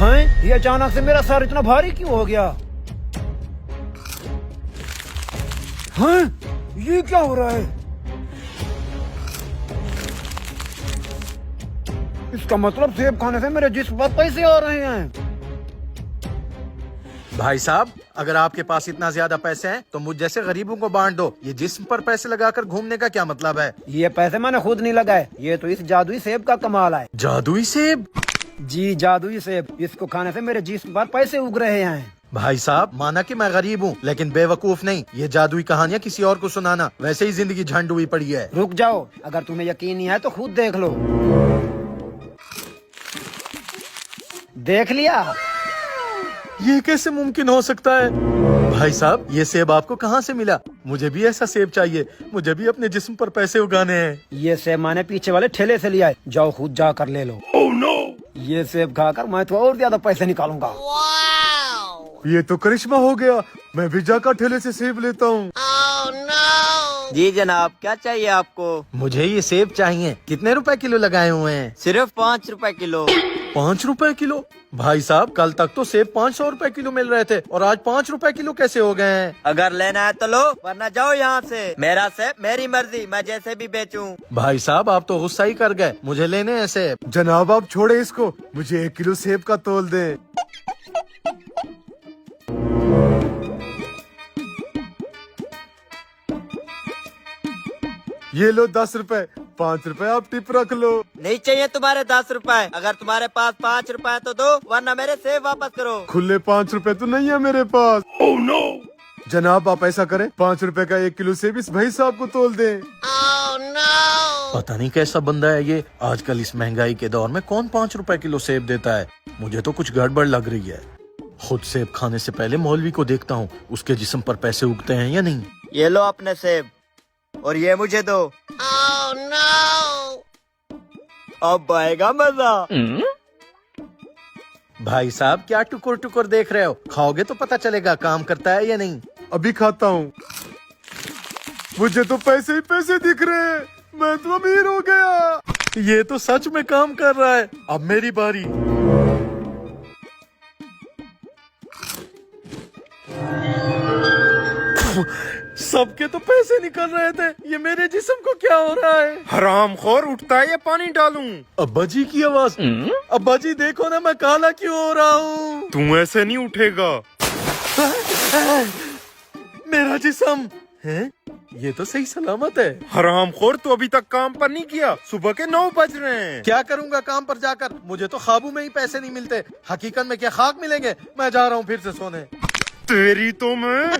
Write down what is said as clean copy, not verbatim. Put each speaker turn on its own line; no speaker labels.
हैं? ये अचानक से मेरा सर इतना भारी क्यों हो गया? हैं? ये क्या हो रहा है? इसका मतलब सेब खाने से मेरे जिस्म पर पैसे आ रहे हैं।
भाई साहब, अगर आपके पास इतना ज्यादा पैसे हैं तो मुझ जैसे गरीबों को बांट दो। ये जिस्म पर पैसे लगाकर घूमने का क्या मतलब है?
ये पैसे मैंने खुद नहीं लगाए, ये तो इस जादुई सेब का कमाल है।
जादुई सेब?
जी जादुई सेब, इसको खाने से मेरे जिस्म पर पैसे उग रहे हैं।
भाई साहब, माना कि मैं गरीब हूँ लेकिन बेवकूफ नहीं। ये जादुई कहानियाँ किसी और को सुनाना, वैसे ही जिंदगी झंड हुई पड़ी है।
रुक जाओ, अगर तुम्हें यकीन नहीं है तो खुद देख लो। देख लिया?
ये कैसे मुमकिन हो सकता है? भाई साहब, ये सेब आपको कहाँ से मिला? मुझे भी ऐसा सेब चाहिए, मुझे भी अपने जिस्म पर पैसे उगाने हैं।
ये सेब मैंने पीछे वाले ठेले से लिया है, जाओ खुद जा कर ले लो।
Oh no!
ये सेब खाकर मैं तो और ज्यादा पैसे निकालूंगा।
ये तो करिश्मा हो गया, मैं भी जाकर ठेले से सेब लेता हूँ।
जी जनाब, क्या चाहिए आपको?
मुझे ये सेब चाहिए। कितने रुपए किलो लगाए हुए हैं?
सिर्फ 5 रुपए किलो।
5 रुपए किलो? भाई साहब, कल तक तो सेब 500 रुपए किलो मिल रहे थे और आज 5 रुपए किलो कैसे हो गए हैं?
अगर लेना है तो लो, वरना जाओ यहाँ से। मेरा सेब मेरी मर्जी, मैं जैसे भी बेचूं।
भाई साहब, आप तो गुस्सा ही कर गए। मुझे लेने हैं सेब।
जनाब आप छोड़े इसको, मुझे 1 किलो सेब का तोल दे। ये लो 10 रुपए, 5 रुपए आप टिप रख लो।
नहीं चाहिए तुम्हारे 10 रुपए। अगर तुम्हारे पास 5 रुपए तो दो, वरना मेरे सेब वापस करो।
खुले 5 रुपए तो नहीं है मेरे पास।
Oh no!
जनाब आप ऐसा करें, 5 रुपए का 1 किलो सेब इस भाई साहब को तोल दें।
पता नहीं कैसा बंदा है ये। आजकल इस महंगाई के दौर में कौन 5 रुपए किलो सेब देता है? मुझे तो कुछ गड़बड़ लग रही है। खुद सेब खाने से पहले मौलवी को देखता हूँ, उसके जिस्म पर पैसे उगते हैं या नहीं।
ये लो अपने सेब, और ये मुझे दो। अब आएगा मजा।
भाई साहब, क्या टुकुर टुकुर देख रहे हो? खाओगे तो पता चलेगा काम करता है या नहीं।
अभी खाता हूँ। मुझे तो पैसे ही पैसे दिख रहे हैं, मैं तो अमीर हो गया।
ये तो सच में काम कर रहा है। अब मेरी बारी। सबके तो पैसे निकल रहे थे, ये मेरे जिस्म को क्या हो रहा है?
हरामखोर, उठता है या पानी डालूं?
अब्बा जी की आवाज। अब्बा जी देखो ना, मैं काला क्यों हो रहा हूँ?
तू ऐसे नहीं उठेगा।
मेरा जिस्म है, ये तो सही सलामत है।
हरामखोर, तू अभी तक काम पर नहीं किया, सुबह के 9 बज रहे हैं।
क्या करूंगा काम पर जाकर? मुझे तो ख्वाबों में ही पैसे नहीं मिलते, हकीकत में क्या खाक मिलेंगे? मैं जा रहा हूँ फिर से सोने।
तेरी तो मैं